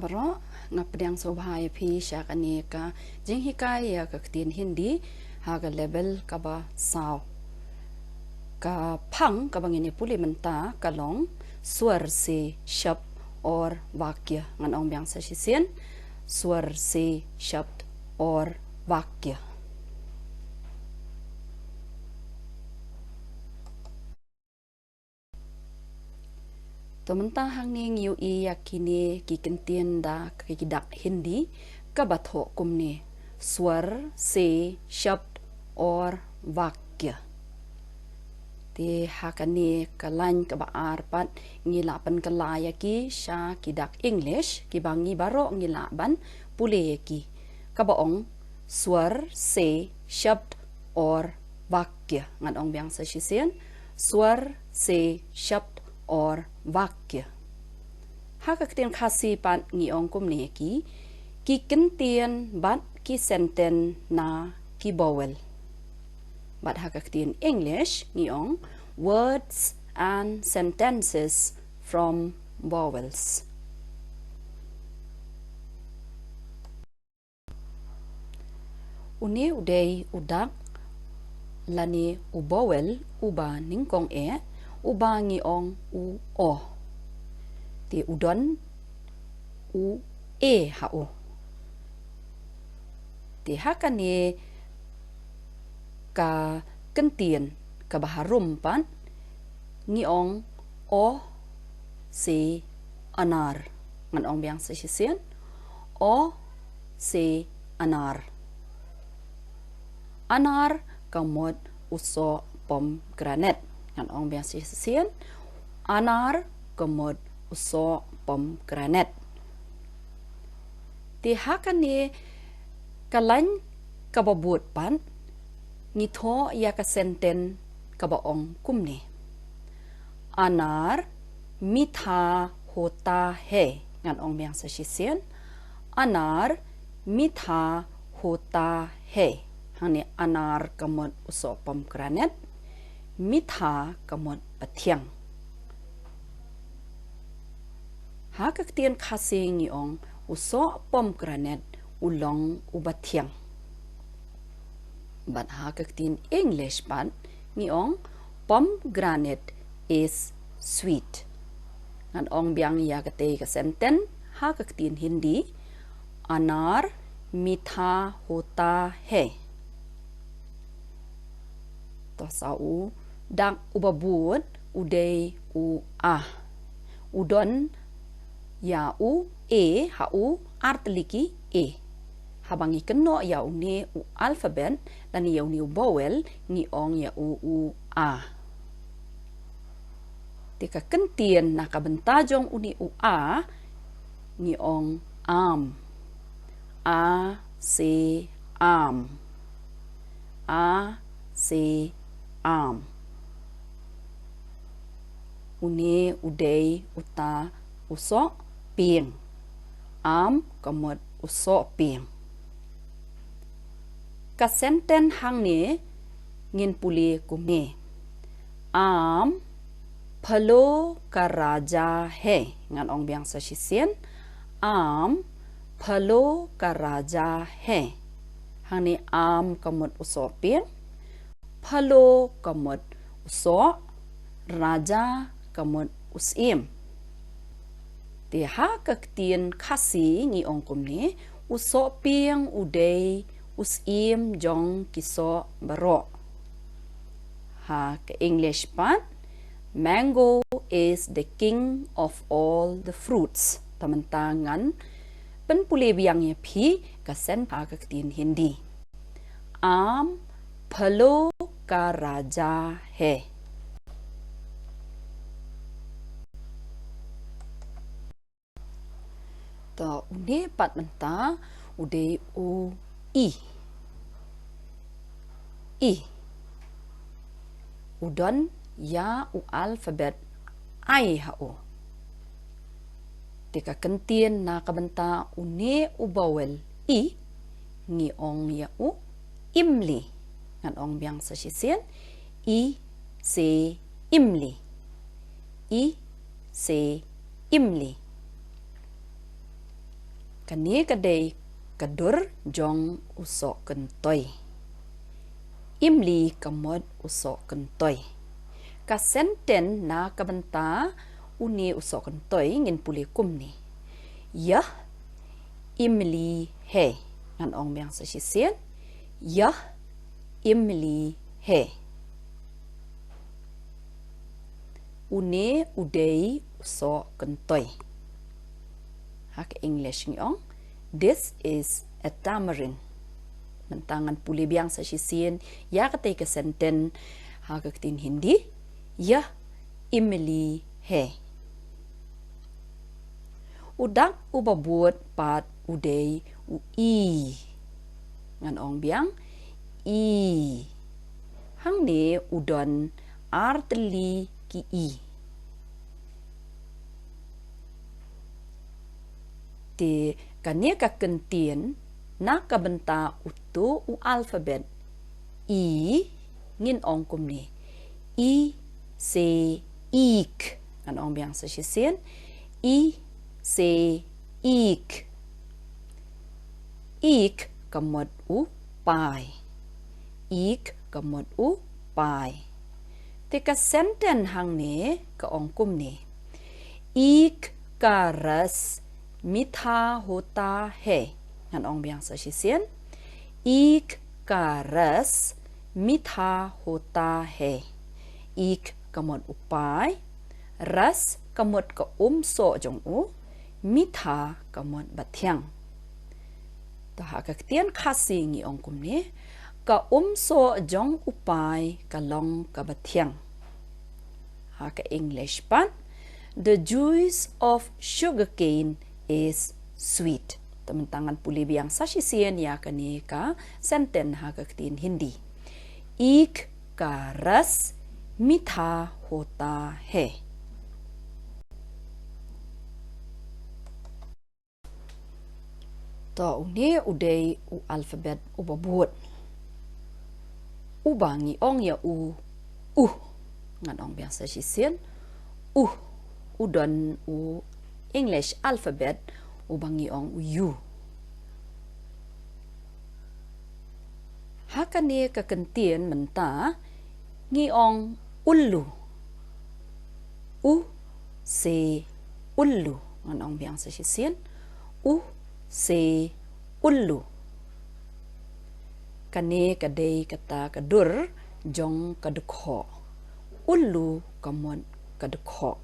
baro ngapdang sobhaya phi shakani ka jing hikai ya ka tin hindi haga level ka ba saw ka phang ka bangini puli menta kalong स्वर से शब्द और वाक्य ngan ong byang sa shisien स्वर से शब्द और वाक्य तो menta hang ning yu i yakini ki kentien da ki dak hindi ka batho kumne स्वर से शब्द और वाक्य te hakani kalain ka baar pat ngilapan kalaya ki sha kidak English ki bangi baro ngilaban pule ki kabaong स्वर से शब्द और वाक्य ngan ong byang sa shisien स्वर से शब्द और वाक्य hakakten khasi pat ngi ong kumne ki kentien bat ki senten na ki bowel but hakaktin English ngiong words and sentences from vowels. Uni uday udak lani u vowel uba ningkong uba ngiong u o. Ti udon u hao. Ti hakani ka kentien ka baharum pan ngiong o si anar ngan ong byang sa shisien o si anar kamot uso pomegranate ngan ong byang sa shisien anar kamot uso pomegranate ti hakani kalain kababut pan ngitho ya ka senten kabaong kumne anar mitha hota hai ngan ong byang sa shisien anar mitha hota hai hani anar kamot uso pomegranate mitha kamot pathiang hakaktian khasing yong uso pomegranate ulong ubathiang but hakaktin English pan ngiong pomegranate is sweet ngan ong byang ya kate ka senten hakaktin Hindi anar mitha hota hai to sau dak ubabut uday u udon ya u hau artliki habangi keno ya uni u alphabet dan ya uni u vowel ni ong ya u a tika kentien na kabentajong uni u ni ong am se am se am uni uday uta uso ping am kamot uso ping ka senten hang ne ngin puli kumne am phalo ka raja hai ngan ong byang sa shisien am phalo ka raja hai hang ne am kamot uso ping phalo kamot uso raja kamot usim ti hakaktin khasi ngi ong kumne uso ping uday usim jong kiso baro ha ke English pan mango is the king of all the fruits tamantangan penpule biang ye phi ka sen hakaktin Hindi am phalo ka raja hai to ude pat menta ude u i udon ya u alphabet ai hao tika kentien na kabenta une u vowel ngi ong ya u imli ngan ong byang sa shisien se imli Kani kadai kadur jong usok kentoy. Imli kamod usok kentoy. Ka senten na kabenta uni usok kentoy ngin puli kum ni. Yah imli he. Ngan ong biang sa sisien. Yah imli he. Uni udai usok kentoy. Hak English ngiong. This is a tamarind. Mentangan puli biang sa sisien. Ya katay ka senten hakatin Hindi. Yah imli he. Udak ubabut pat udai ui. Ngan ong biang i. Hang ni udon arteli ki i. Ti kania ka kentien na kabenta utu u alfabet i ngin ong kum ni. I se ik. Ngan ong biang sa sisien. I se ik. Ik kamot u pai. Ik kamot u pai. Tika senten hang ni ka ong kum ni. Ik ka ras mitha hota hai. Ngan ong biang sa sisien. Ik ka ras mitha hota hai. Ik kamot u pai. Ras kamot ka so jong u. Mitha kamot bathyang. Taha kaktian kasi ngi ong kum ni. Ka so jong upai kalong ka bathyang. Ha ka English pan. The juice of sugarcane is sweet. Teman-tangan puli biang sa sisien ya kani ka senten ha kaktin Hindi. Ik ka ras mitha hota hai. To uni udai u alfabet ubabut. Ubangi ong ya u. Ngan ong biang sa sisien. Udon u English alphabet ubangi ong u. Hakani kakentien menta ngi ong ulu. U se ulu. Ngan ong biang sa sisien. Se ulu. Kani kadai kata kadur jong kadukho. Ulu kamon kadukho.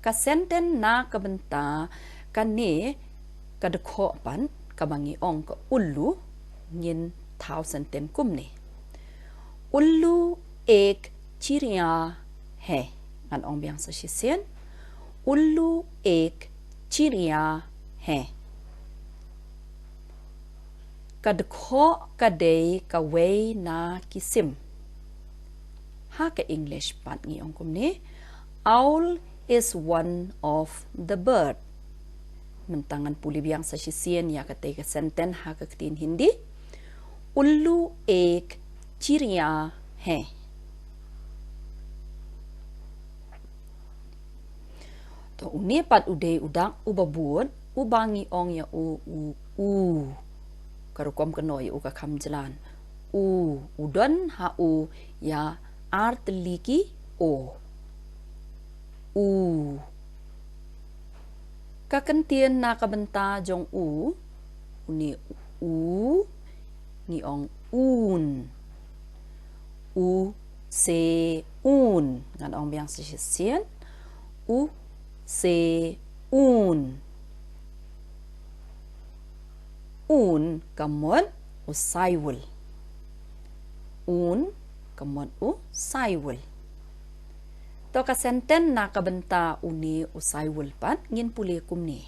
Kasenten na kabenta kani kadukho pan kabangi ong ka ulu ngin thao senten kum ni. Ulu ek चिड़िया है. Ngan ong biang sa sisien. Ulu ek चिड़िया है. Kadukho kadai kawai na kisim. Ha ka English pat ngi ong kum ni. Owl is one of the bird. Mentangan puli biang sa sisien ya katay ka senten ha ka katin Hindi. Ullu ek चिड़िया है. To uni pat udai udak ubabut ubangi ong ya u. Karukom kenoy u ka kam jalan. Udon ha u ya artliki o. Kakentien na kabenta jong uni ni ong un. Se un. Ngan ong biang sa sisien. Se un. Un kamot usaywul. Un kamot usaywul. To ka senten na kabenta uni usaywul pat ngin puli kum ni.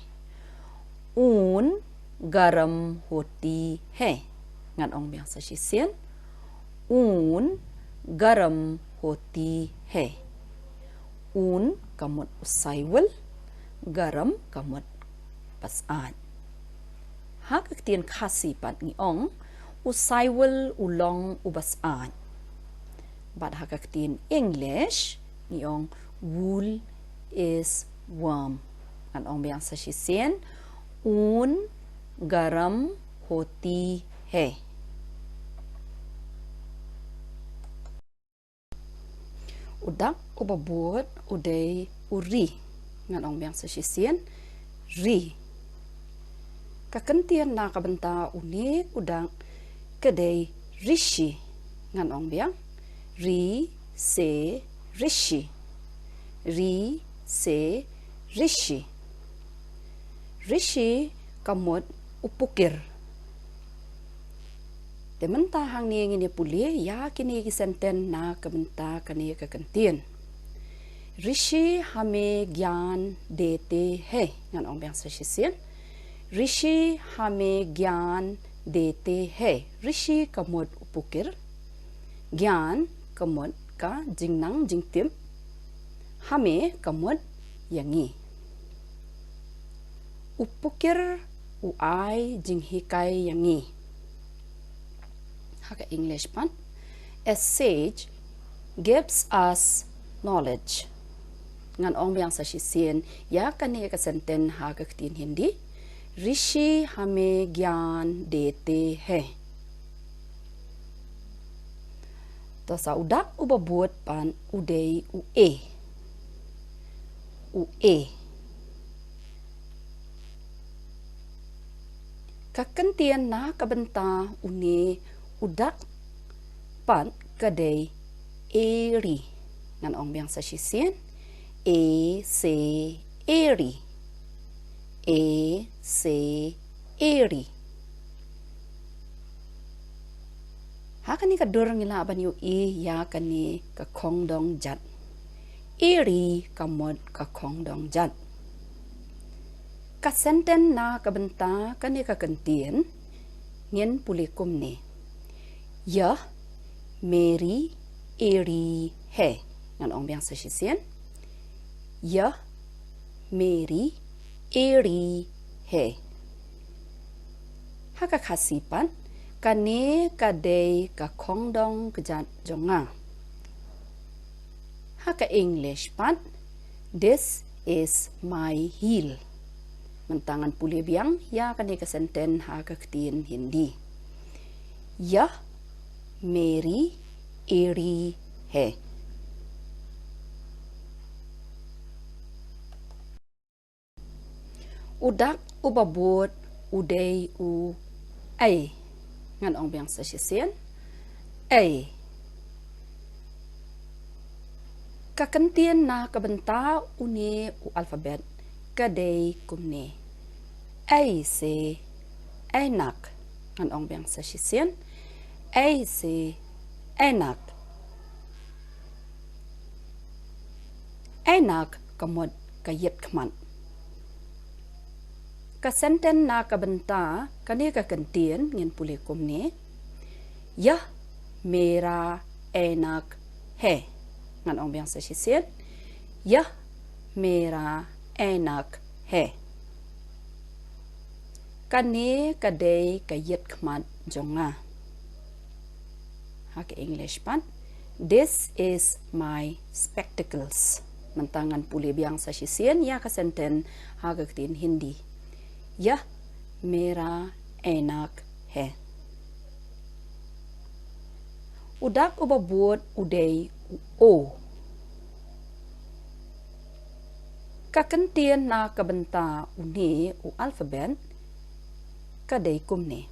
Un garam hoti hai. Ngan ong biang sa sisien. Un garam hoti hai. Un kamot usaywul. Garam kamot pasan. Ha kaktian kasi pat ngi ong usaywul ulong ubasan. But ha kaktian English ngi ong wool is warm. Ngan ong biang sa sisien. ऊन गरम होती है. Udak ubabot uday uri ngan ong biang sasisian ri. Kakentian na kabenta unik udang kedai rishi ngan ong biang ri se rishi. Ri se rishi. Rishi kamot upukir. Tementa hang ni ngini puli ya kini kisenten na kabenta kani kakentian. ऋषि हमें ज्ञान देते हैं ngan ong biang sasisian ऋषि हमें ज्ञान देते हैं ऋषि kamot upukir ज्ञान kamot ka jingnang jingtim hame kamot yangi upukir uai jinghikai yangi haka English pan a sage gives us knowledge ngan ong biang sasisian ya kani ka senten ha ka tin Hindi ऋषि हमें ज्ञान देते हैं. To sa udak ubabot pan uday ue. Ue. Kakentian na kabenta uni udak pan kaday eri ngan ong biang sasisian e se eri. E se eri. Hakani ka dur ngila aban yu ya kani ka kong dong jat. Eri kamot ka kong dong jat. Ka senten na kabenta kani ka kentien ngien pulikum ne. Yah मेरी एड़ी है ngan ong biang sasisian yah मेरी एड़ी है haka khasipan kane kadei ka khongdong kejat jonga haka English pan this is my heel mentangan puli biang ya kane ka senten haka ketin Hindi yah मेरी एड़ी है. Udak ubabot uday u ay ngan ong biang sasisian ay kakentian na kabenta uni u alfabet kaday kumne ay se enak ngan ong biang sasisian ay se enak. Enak kamot kayet kman. Kasenten na kabenta kani kakentian ngin pulikum ni. Yah mera enak hai. Ngan ong biang sasisian. Yah mera enak hai. Kani kadai kayet kman jonga. Haka English pan this is my spectacles mentangan puli biang sasisian ya kasenten haka ketin Hindi yah mera enak hai udak ubabot uday o kakentian na kabenta uni u alfabet kaday kumne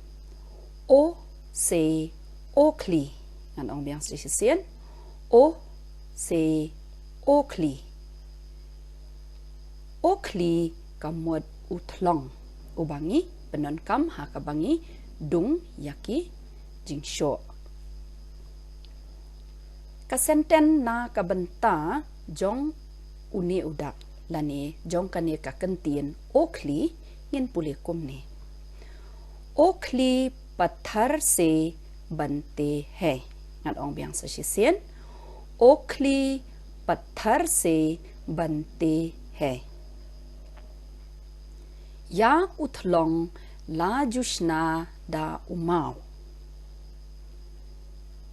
o se okli ngan ong biang sasisian o se okli okli kamot utlong ubangi penon kam haka bangi dung yaki jingsho kasenten na kabenta jong uni udak lani jong kane kakentien okli ngin pulikum ne okli pathar se बनते हैं ngan ong biang sasisian ओखली पत्थर से बनते हैं या उथलोंग la jushna da umau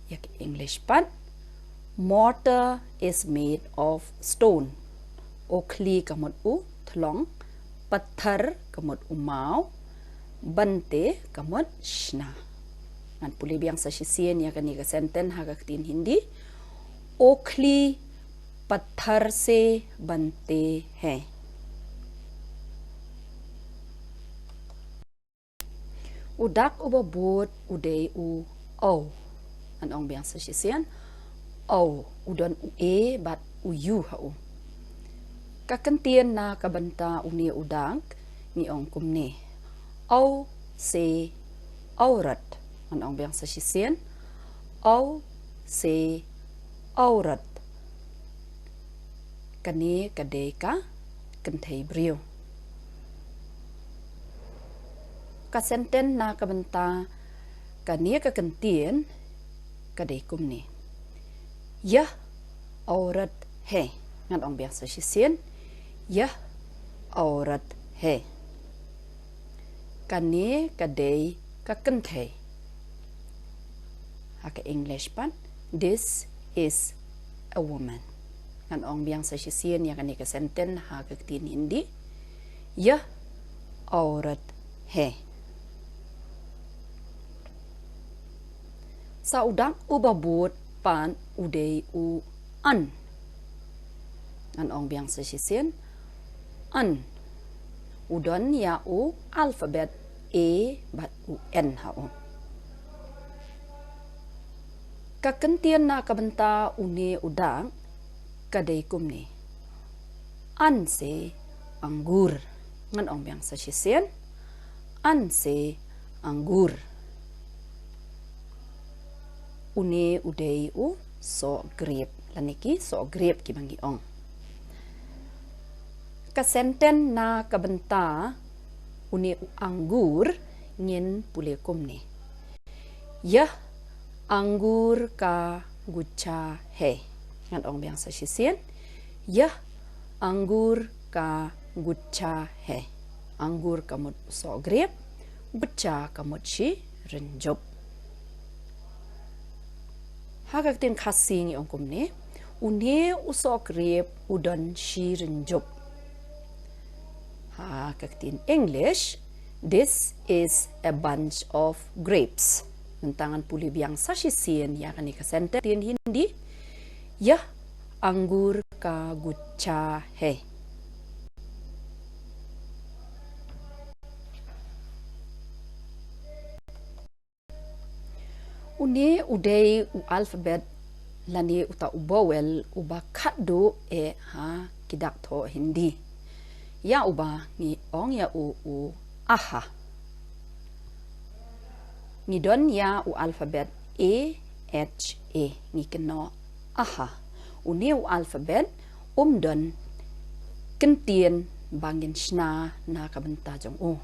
yak English pan mortar is made of stone okhli kamot u thlong Patthar kamut umau, bante kamut shna. Ngan puli biang sa shisien ya kani ka senten hagaktin Hindi. Okhli पत्थर से बनते हैं. Udak ubabot uday u au. Anong biyang sa sisiyan? Au. Udon u e bat u yu hao. Kakantiyan na kabanta uni udang ni ong kumni. Au se aurat. Anong biyang sa sisiyan? Au se aurat. Kani kadai ka kentai brio. Ka senten na kabanta kani ka kentien kadai kumni. Yah aurat hai. Ngan ong biasa shisien. Yah aurat hai. Kani kadai ka kentai. Haka English pan. This is a woman. Ngan ong biang sa shisien yang kani ka senten ha kaktin Hindi. Yah aurat hai. Sa udang ubabot pan uday u an. Ngan ong biang sa shisien. An. Udon ya u alfabet A bat u N hao. Kakentian na kabenta uni udang kadai kumni. An se anggur. Ngan ong biang sa shisien. An se anggur. Uni uday u so grip. Laniki so grip ki bangi ong. Kasenten na kabenta uni u anggur ngin puli kumni. Yah anggur ka gucha hai. Ngan ong biang sa shisien. Yah anggur ka gucha hai. Anggur kamut so grip. Gucha kamut shi renjop. Hagak tin kasing yung kumni. Uni uso grip udon shi renjop. Hagak tin English. This is a bunch of grapes. Nantangan puli biang sa shisien ya kani kasente tin Hindi. Yah anggur ka gucha hai. Uni uday u alfabet lani uta ubawel uba kaddo e ha kidak to Hindi. Ya uba ni ong ya u aha. Ni don ya u alfabet A H A ni keno aha. Uni u alfabet don kentien bangin shna na kabenta jong u.